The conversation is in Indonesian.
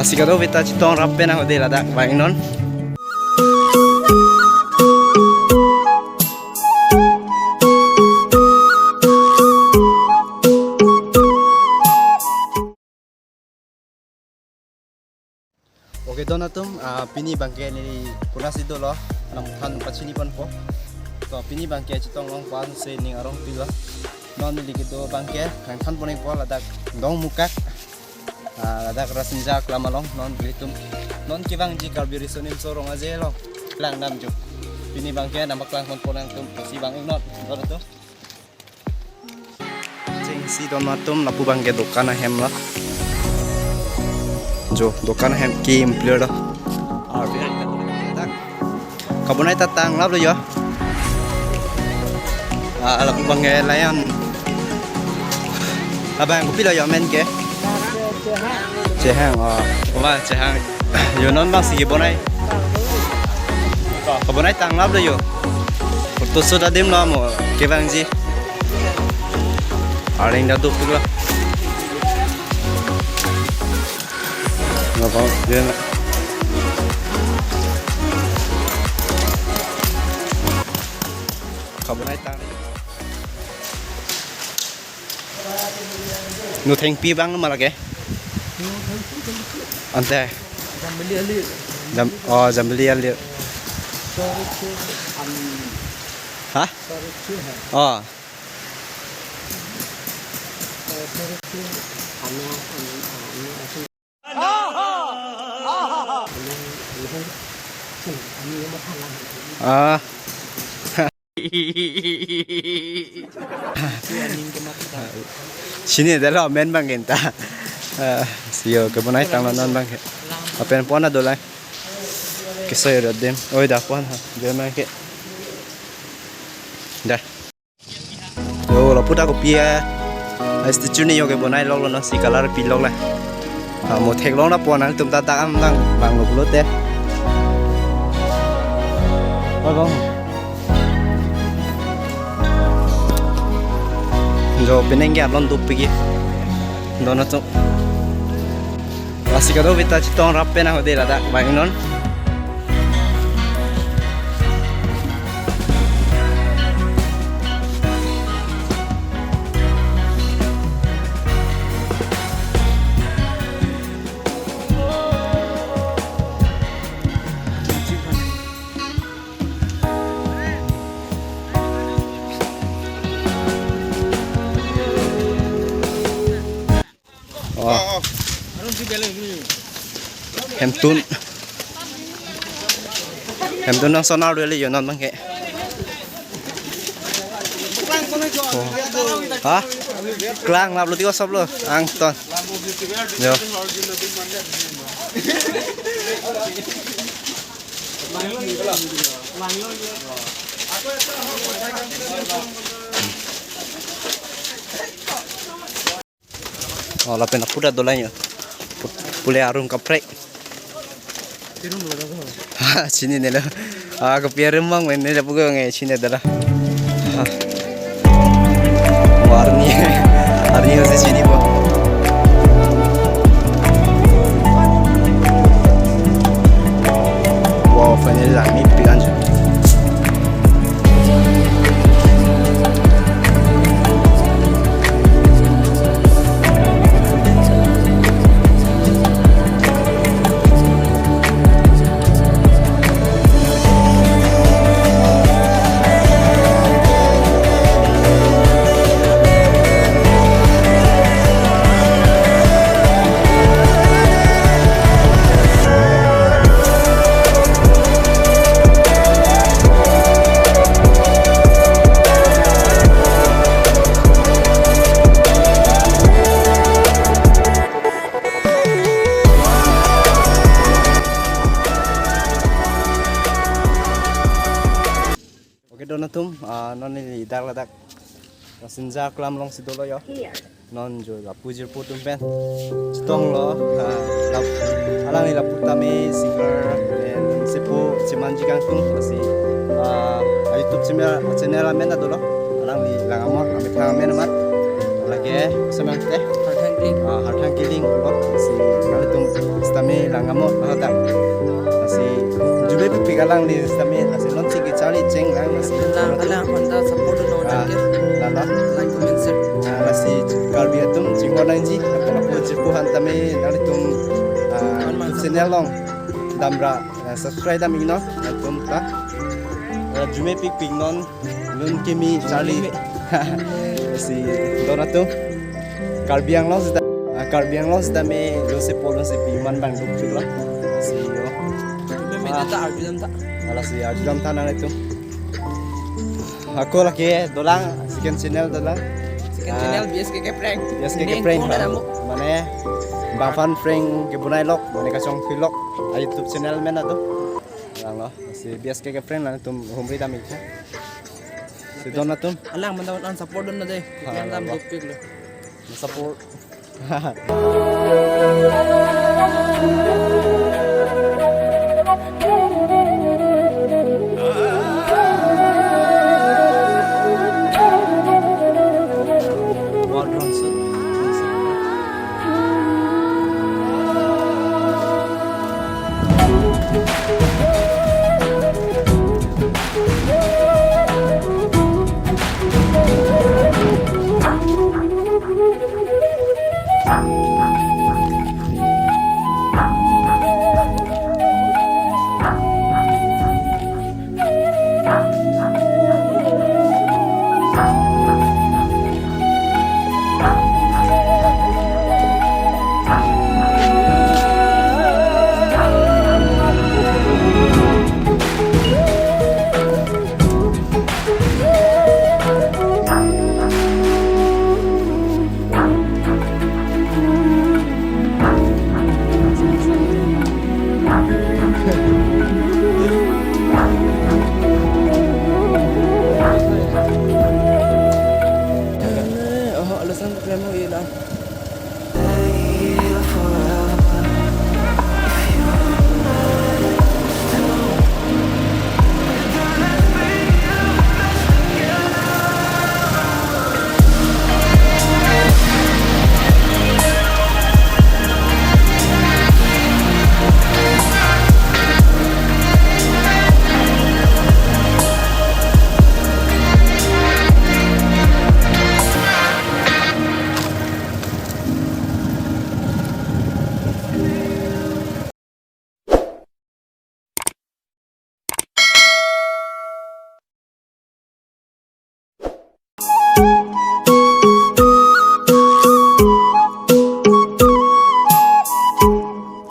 Sigado kita citong rapi na hodi ladak baing non. Oke donatum pini bangke ni pulas itu loh nam than pachini pan po to pini bangke citong long pan se ning arong pila non ni gitu bangke kang than poning po ladak dong mukak ladak rasinja klamalong non bilitum non kibang ji kalbiri sunim sorong aje lo lang nam ju pini bangke nam klang kon ponang tum si bang ingot dor to cing si donatum napu bangke dokana hem lah जो दुकान है की एम्प्लॉयर और फिर kabunay tatang lab lo yo alam bangge layan abang ko pila yo men ke chehang ba chehang yo non bang sige bonai kabunay tang lab lo yo to soda dim lo mo ke bang ji aring da du pula ngapa dia kabunay tang nu theng pi bang malake ante jambeli ali ha sini adalah men bang kita sio kabunay tang non bang apen pon na dolai kisah ya dem oi dah pon dia mang ke dah yo la puta ko pia asti chuni yo ke bonai log lo si color pi log la mo thek long na pon ang tum ta ta am lang bang lo lo te bang जो पिनेंगे आप लोग दूध पिए दोनों तो वासी का तो बिता चित्तों रप पे ना हो दे रहा था buying non hem tun nang sonar dulu yo non bangke ha klang lap lu tiga sob lu ang ton yo lapen aku dah dolanya pule arung kaprek sini nih lah kepiar remang main nih dapat gue nggak sini adalah warni masih sini bu wow vanilla ini pikan sih donatum non ini dak ladak senja klam long sidolo yo non jo la pujir putum pen stong lo alang ni la putame singer and sepo cimanji kang tung si YouTube channel mena dolo alang ni langamor kami thang mena mat lagi semang teh hartang kiling lo si kali tum stame langamo hata si jube pigalang di stame si non sigi cali ceng lang si alang konta support no nanti lala like comment share si kalbia tum jingwa nanji apa po jipuhan tame kali tum channel long damra subscribe dam ino tum ta jume pik non nun kimi cali si donatum kalbiang los dame lo se polon se piman bang duk lo si yo me ta arjun ta ala si ajudam tanah itu aku lagi dolang second channel dolang second channel BSKK prank prank mana bang fan prank ke bunai lok mana kasong vlog YouTube channel mana tuh lang lo si BSKK prank lah tum humri dam itu si donatum alang man support na deh yang dam duk pik lo support